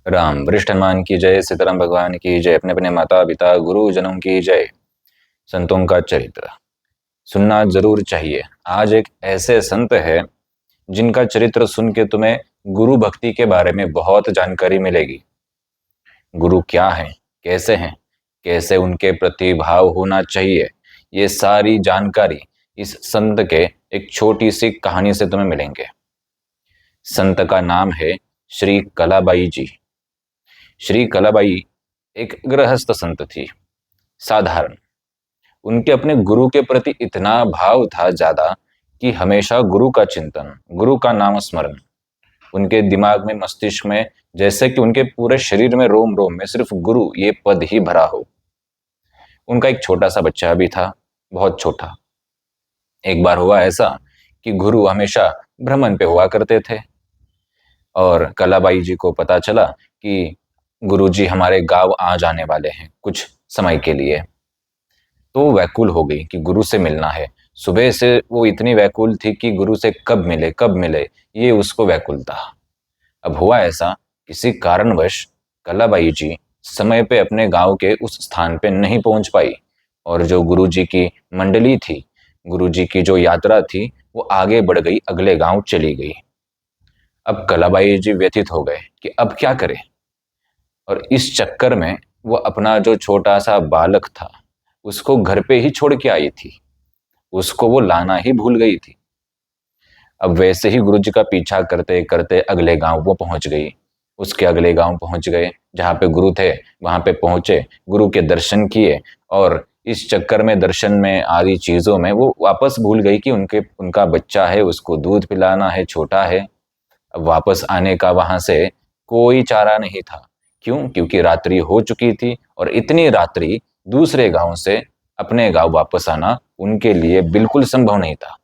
राम वरिष्ठ हनुमान की जय, सीताराम भगवान की जय, अपने अपने माता पिता गुरुजनों की जय। संतों का चरित्र सुनना जरूर चाहिए। आज एक ऐसे संत है जिनका चरित्र सुन के तुम्हें गुरु भक्ति के बारे में बहुत जानकारी मिलेगी। गुरु क्या है, कैसे हैं, कैसे उनके प्रति भाव होना चाहिए, ये सारी जानकारी इस संत के एक छोटी सी कहानी से तुम्हें मिलेंगे। संत का नाम है श्री कलाबाई जी। श्री कलाबाई एक गृहस्थ संत थी, साधारण। उनके अपने गुरु के प्रति इतना भाव था ज्यादा कि हमेशा गुरु का चिंतन, गुरु का नाम स्मरण उनके दिमाग में, मस्तिष्क में, जैसे कि उनके पूरे शरीर में, रोम रोम में सिर्फ गुरु ये पद ही भरा हो। उनका एक छोटा सा बच्चा भी था, बहुत छोटा। एक बार हुआ ऐसा कि गुरु हमेशा भ्रमण पे हुआ करते थे और कलाबाई जी को पता चला कि गुरुजी हमारे गांव आ जाने वाले हैं कुछ समय के लिए। तो व्याकुल हो गई कि गुरु से मिलना है। सुबह से वो इतनी व्याकुल थी कि गुरु से कब मिले कब मिले, ये उसको व्याकुल था। अब हुआ ऐसा, किसी कारणवश कलाबाई जी समय पे अपने गांव के उस स्थान पे नहीं पहुंच पाई और जो गुरुजी की मंडली थी, गुरुजी की जो यात्रा थी, वो आगे बढ़ गई, अगले गांव चली गई। अब कलाबाई जी व्यथित हो गए कि अब क्या करें, और इस चक्कर में वो अपना जो छोटा सा बालक था उसको घर पे ही छोड़ के आई थी, उसको वो लाना ही भूल गई थी। अब वैसे ही गुरुजी का पीछा करते करते अगले गांव वो पहुंच गई। उसके अगले गांव पहुंच गए, जहां पे गुरु थे वहां पे पहुंचे, गुरु के दर्शन किए और इस चक्कर में, दर्शन में, आदि चीजों में वो वापस भूल गई कि उनका बच्चा है, उसको दूध पिलाना है, छोटा है। अब वापस आने का वहां से कोई चारा नहीं था। क्यों? क्योंकि रात्रि हो चुकी थी और इतनी रात्रि दूसरे गांव से अपने गांव वापस आना उनके लिए बिल्कुल संभव नहीं था।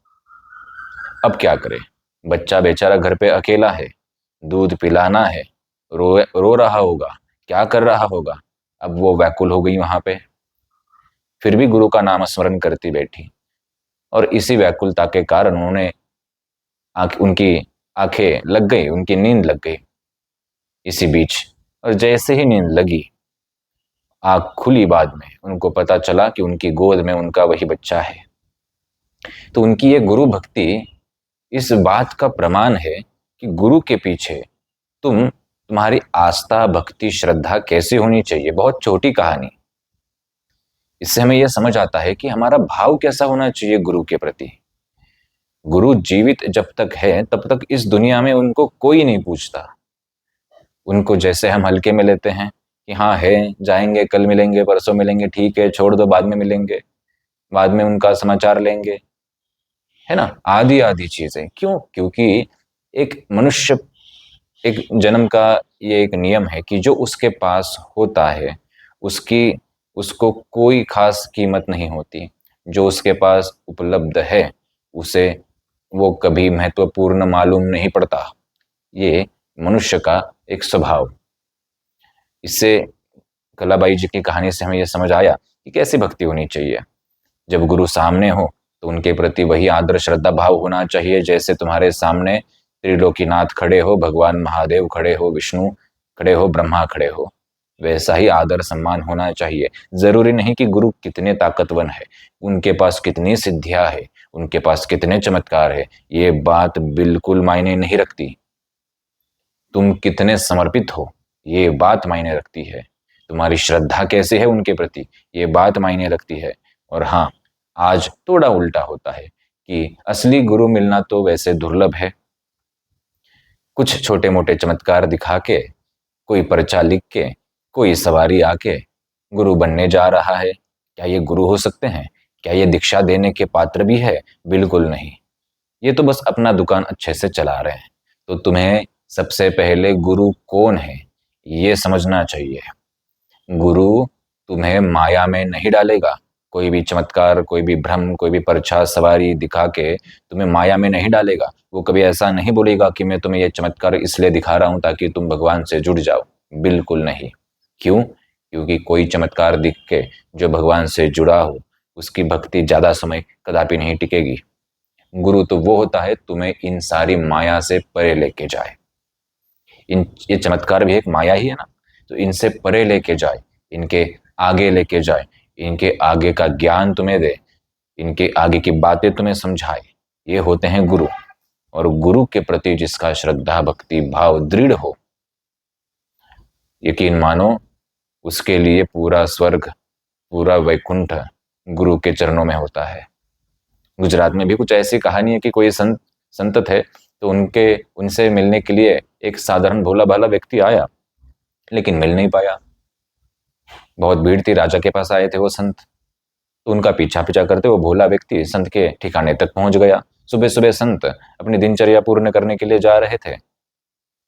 अब क्या करे, बच्चा बेचारा घर पे अकेला है, दूध पिलाना है, रो रहा होगा, क्या कर रहा होगा। अब वो व्याकुल हो गई वहां पे, फिर भी गुरु का नाम स्मरण करती बैठी और इसी व्याकुलता के कारण उनकी आंखें लग गई, उनकी नींद लग गई इसी बीच। और जैसे ही नींद लगी, आंख खुली, बाद में उनको पता चला कि उनकी गोद में उनका वही बच्चा है। तो उनकी ये गुरु भक्ति इस बात का प्रमाण है कि गुरु के पीछे तुम्हारी आस्था, भक्ति, श्रद्धा कैसी होनी चाहिए। बहुत छोटी कहानी, इससे हमें यह समझ आता है कि हमारा भाव कैसा होना चाहिए गुरु के प्रति। गुरु जीवित जब तक है तब तक इस दुनिया में उनको कोई नहीं पूछता। उनको जैसे हम हल्के में लेते हैं कि हाँ है, जाएंगे, कल मिलेंगे, परसों मिलेंगे, ठीक है, छोड़ दो, बाद में मिलेंगे, बाद में उनका समाचार लेंगे, है ना, आदि आदि चीजें। क्यों? क्योंकि एक मनुष्य, एक जन्म का ये एक नियम है कि जो उसके पास होता है उसको कोई खास कीमत नहीं होती। जो उसके पास उपलब्ध है उसे वो कभी महत्वपूर्ण मालूम नहीं पड़ता। ये मनुष्य का एक स्वभाव। इससे, कलाबाई जी की कहानी से हमें यह समझ आया कि कैसी भक्ति होनी चाहिए। जब गुरु सामने हो तो उनके प्रति वही आदर, श्रद्धा, भाव होना चाहिए जैसे तुम्हारे सामने त्रिलोकीनाथ खड़े हो, भगवान महादेव खड़े हो, विष्णु खड़े हो, ब्रह्मा खड़े हो। वैसा ही आदर सम्मान होना चाहिए। जरूरी नहीं कि गुरु कितने ताकतवर है, उनके पास कितनी सिद्धियां है, उनके पास कितने चमत्कार है, ये बात बिल्कुल मायने नहीं रखती। तुम कितने समर्पित हो, ये बात मायने रखती है। तुम्हारी श्रद्धा कैसे है उनके प्रति, ये बात मायने रखती है। और हाँ, आज थोड़ा उल्टा होता है कि असली गुरु मिलना तो वैसे दुर्लभ है। कुछ छोटे मोटे चमत्कार दिखा के, कोई पर्चा लिख के, कोई सवारी आके गुरु बनने जा रहा है। क्या ये गुरु हो सकते हैं? क्या ये दीक्षा देने के पात्र भी है? बिल्कुल नहीं। ये तो बस अपना दुकान अच्छे से चला रहे हैं। तो तुम्हें सबसे पहले गुरु कौन है ये समझना चाहिए। गुरु तुम्हें माया में नहीं डालेगा। कोई भी चमत्कार, कोई भी भ्रम, कोई भी पर्चा सवारी दिखा के तुम्हें माया में नहीं डालेगा। वो कभी ऐसा नहीं बोलेगा कि मैं तुम्हें ये चमत्कार इसलिए दिखा रहा हूं ताकि तुम भगवान से जुड़ जाओ। बिल्कुल नहीं। क्यों? क्योंकि कोई चमत्कार दिख के जो भगवान से जुड़ा हो उसकी भक्ति ज्यादा समय कदापि नहीं टिकेगी। गुरु तो वो होता है तुम्हें इन सारी माया से परे लेके जाए। ये चमत्कार भी एक माया ही है ना। तो इनसे परे लेके जाए, इनके आगे लेके जाए, इनके आगे का ज्ञान तुम्हें दे, इनके आगे की बातें तुम्हें समझाए, ये होते हैं गुरु। और गुरु के प्रति जिसका श्रद्धा भक्ति भाव दृढ़ हो, यकीन मानो उसके लिए पूरा स्वर्ग, पूरा वैकुंठ गुरु के चरणों में होता है। गुजरात में भी कुछ ऐसी कहानी है कि कोई संत थे, तो उनसे मिलने के लिए एक साधारण भोला भाला व्यक्ति आया, लेकिन मिल नहीं पाया। बहुत भीड़ थी, राजा के पास आए थे वो संत। तो उनका पीछा पीछा करते वो भोला व्यक्ति संत के ठिकाने तक पहुंच गया। सुबह सुबह संत अपनी दिनचर्या पूर्ण करने के लिए जा रहे थे,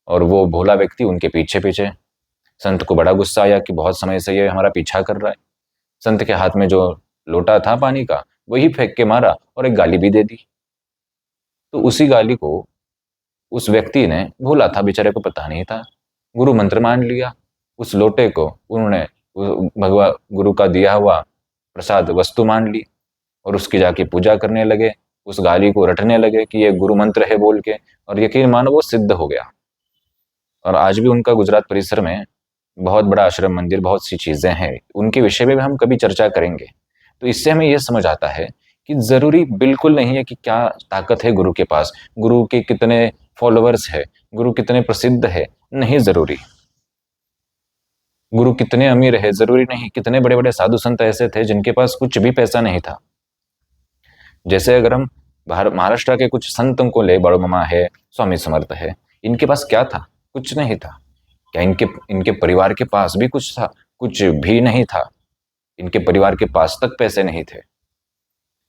और वो भोला व्यक्ति उनके पीछे पीछे। संत को बड़ा गुस्सा आया कि बहुत समय से ये हमारा पीछा कर रहा है। संत के हाथ में जो लोटा था पानी का, वही फेंक के मारा और एक गाली भी दे दी। तो उसी गाली को उस व्यक्ति ने, भोला था बेचारे को पता नहीं था, गुरु मंत्र मान लिया। उस लोटे को उन्होंने भगवान गुरु का दिया हुआ प्रसाद वस्तु मान ली, और उसकी जाके पूजा करने लगे, उस गाली को रटने लगे कि ये गुरु मंत्र है बोल के। और यकीन मानो वो सिद्ध हो गया। और आज भी उनका गुजरात परिसर में बहुत बड़ा आश्रम मंदिर, बहुत सी चीजें हैं, उनके विषय में भी हम कभी चर्चा करेंगे। तो इससे हमें यह समझ आता है कि जरूरी बिल्कुल नहीं है कि क्या ताकत है गुरु के पास, गुरु के कितने फॉलोअर्स है, गुरु कितने प्रसिद्ध है, नहीं जरूरी। गुरु कितने अमीर है, जरूरी नहीं। कितने बड़े बड़े साधु संत ऐसे थे जिनके पास कुछ भी पैसा नहीं था। जैसे अगर हम महाराष्ट्र के कुछ संतों को ले, बड़ो मामा है, स्वामी समर्थ है, इनके पास क्या था? कुछ नहीं था। क्या इनके परिवार के पास भी कुछ था? कुछ भी नहीं था। इनके परिवार के पास तक पैसे नहीं थे।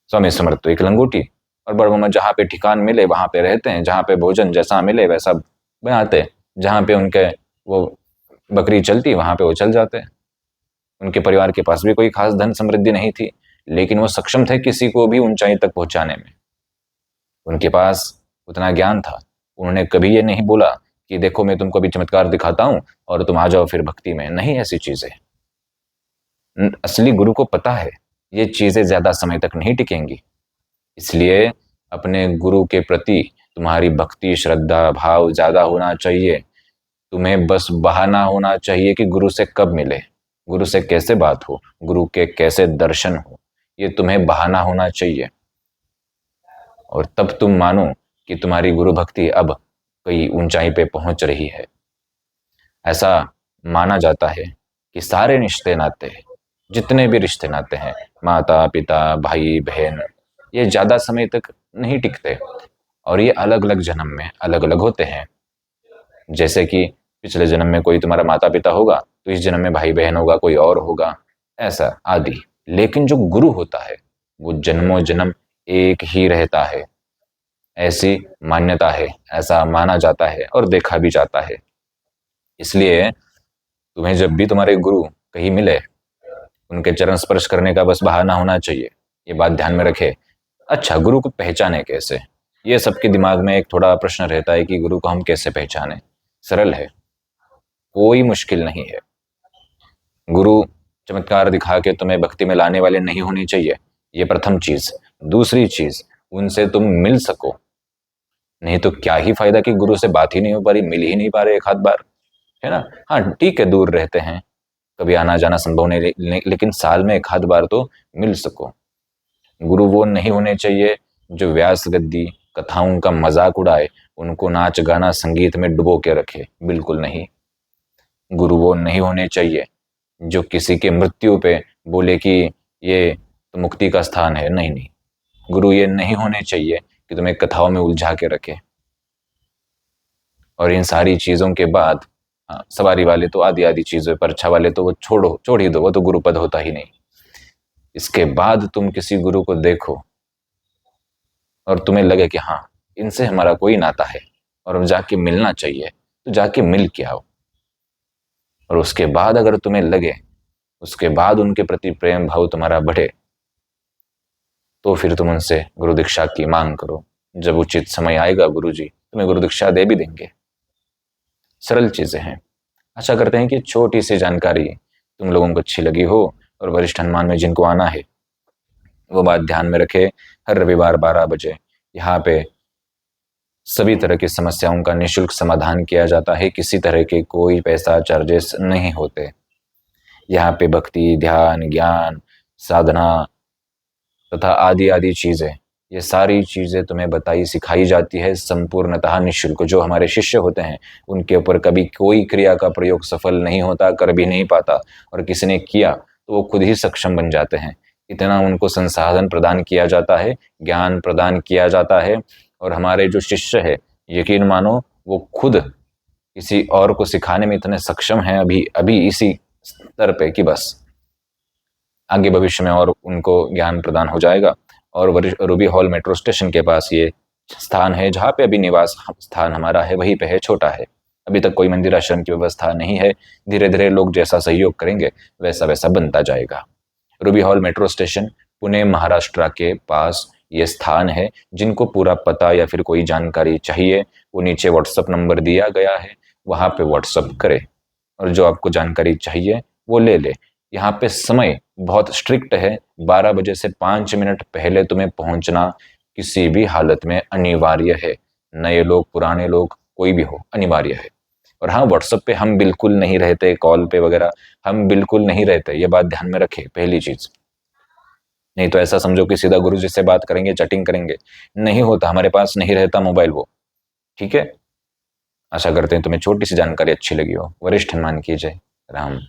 स्वामी समर्थ तो एक लंगोटी, और बड़ो मामा जहाँ पे ठिकान मिले वहां पे रहते हैं, जहाँ पे भोजन जैसा मिले वैसा बनाते, जहाँ पे उनके वो बकरी चलती वहां पे वो चल जाते। उनके परिवार के पास भी कोई खास धन समृद्धि नहीं थी, लेकिन वो सक्षम थे किसी को भी ऊंचाई तक पहुंचाने में। उनके पास उतना ज्ञान था। उन्होंने कभी ये नहीं बोला कि देखो मैं तुमको भी चमत्कार दिखाता हूं और तुम आ जाओ फिर भक्ति में। नहीं, ऐसी चीजें असली गुरु को पता है ये चीजें ज्यादा समय तक नहीं टिकेंगी। इसलिए अपने गुरु के प्रति तुम्हारी भक्ति श्रद्धा भाव ज्यादा होना चाहिए। तुम्हें बस बहाना होना चाहिए कि गुरु से कब मिले, गुरु से कैसे बात हो, गुरु के कैसे दर्शन हो, ये तुम्हें बहाना होना चाहिए। और तब तुम मानो कि तुम्हारी गुरु भक्ति अब कई ऊंचाई पे पहुंच रही है। ऐसा माना जाता है कि सारे रिश्ते नाते, जितने भी रिश्ते नाते हैं, माता पिता भाई बहन, ये ज्यादा समय तक नहीं टिकते, और ये अलग अलग जन्म में अलग अलग होते हैं। जैसे कि पिछले जन्म में कोई तुम्हारा माता पिता होगा, तो इस जन्म में भाई बहन होगा, कोई और होगा, ऐसा आदि। लेकिन जो गुरु होता है वो जन्मों जन्म एक ही रहता है, ऐसी मान्यता है, ऐसा माना जाता है और देखा भी जाता है। इसलिए तुम्हें जब भी तुम्हारे गुरु कहीं मिले, उनके चरण स्पर्श करने का बस बहाना होना चाहिए। ये बात ध्यान में रखे। अच्छा, गुरु को पहचाने कैसे? ये सबके दिमाग में एक थोड़ा प्रश्न रहता है कि गुरु को हम कैसे पहचाने। सरल है, कोई मुश्किल नहीं है। गुरु चमत्कार दिखा के तुम्हें भक्ति में लाने वाले नहीं होने चाहिए, ये प्रथम चीज। दूसरी चीज, उनसे तुम मिल सको। नहीं तो क्या ही फायदा कि गुरु से बात ही नहीं हो पा रही, मिल ही नहीं पा रहे एक आध बार, है ना। हाँ ठीक है, दूर रहते हैं, कभी आना जाना संभव नहीं, लेकिन साल में एक आध बार तो मिल सको। गुरु वो नहीं होने चाहिए जो व्यास गद्दी कथाओं का मजाक उड़ाए, उनको नाच गाना संगीत में डुबो के रखे, बिल्कुल नहीं। गुरु वो नहीं होने चाहिए जो किसी के मृत्यु पे बोले कि ये तो मुक्ति का स्थान है, नहीं नहीं। गुरु ये नहीं होने चाहिए कि तुम्हें कथाओं में उलझा के रखे। और इन सारी चीजों के बाद सवारी वाले तो आदि आदि चीजों पर, अच्छा वाले तो वो छोड़ ही दो, वो तो गुरु पद होता ही नहीं। इसके बाद तुम किसी गुरु को देखो और तुम्हें लगे कि हाँ इनसे हमारा कोई नाता है और अब जाके मिलना चाहिए, तो जाके मिल के आओ। और उसके बाद अगर तुम्हें लगे, उसके बाद उनके प्रति प्रेम भाव तुम्हारा बढ़े, तो फिर तुम उनसे गुरु दीक्षा की मांग करो। जब उचित समय आएगा गुरु जी तुम्हें गुरु दीक्षा दे भी देंगे। सरल चीजें हैं। आशा करते हैं कि छोटी सी जानकारी तुम लोगों को अच्छी लगी हो, और वरिष्ठ हनुमान में जिनको आना है वो बात ध्यान में रखे। हर रविवार 12 बजे यहाँ पे सभी तरह की समस्याओं का निःशुल्क समाधान किया जाता है। किसी तरह के कोई पैसा चार्जेस नहीं होते। यहाँ पे भक्ति, ध्यान, ज्ञान, साधना तथा आदि आदि चीज़ें, ये सारी चीज़ें तुम्हें बताई सिखाई जाती है संपूर्णतः निःशुल्क। जो हमारे शिष्य होते हैं उनके ऊपर कभी कोई क्रिया का प्रयोग सफल नहीं होता, कर भी नहीं पाता, और किसी ने किया तो वो खुद ही सक्षम बन जाते हैं। इतना उनको संसाधन प्रदान किया जाता है, ज्ञान प्रदान किया जाता है। और हमारे जो शिष्य है, यकीन मानो वो खुद किसी और को सिखाने में इतने सक्षम हैं अभी अभी इसी स्तर पे कि बस आगे भविष्य में और उनको ज्ञान प्रदान हो जाएगा। और रूबी हॉल मेट्रो स्टेशन के पास ये स्थान है जहाँ पे अभी निवास स्थान हमारा है, वहीं पे है, छोटा है। अभी तक कोई मंदिर आश्रम की व्यवस्था नहीं है। धीरे धीरे लोग जैसा सहयोग करेंगे वैसा वैसा बनता जाएगा। Ruby hall metro station Pune Maharashtra के पास ये स्थान है। जिनको पूरा पता या फिर कोई जानकारी चाहिए वो नीचे व्हाट्सअप नंबर दिया गया है, वहाँ पे व्हाट्सअप करे और जो आपको जानकारी चाहिए वो ले ले। यहाँ पे समय बहुत स्ट्रिक्ट है। 12 बजे से 5 मिनट पहले तुम्हें पहुंचना किसी भी हालत में अनिवार्य है। नए लोग, पुराने लोग, कोई भी हो, अनिवार्य है। और हाँ, व्हाट्सएप पे हम बिल्कुल नहीं रहते, कॉल पे वगैरह हम बिल्कुल नहीं रहते, ये बात ध्यान में रखें पहली चीज। नहीं तो ऐसा समझो कि सीधा गुरु जी से बात करेंगे, चैटिंग करेंगे, नहीं होता। हमारे पास नहीं रहता मोबाइल वो। ठीक है। आशा करते हैं तुम्हें छोटी सी जानकारी अच्छी लगी हो। वरिष्ठ हनुमान की जय। राम।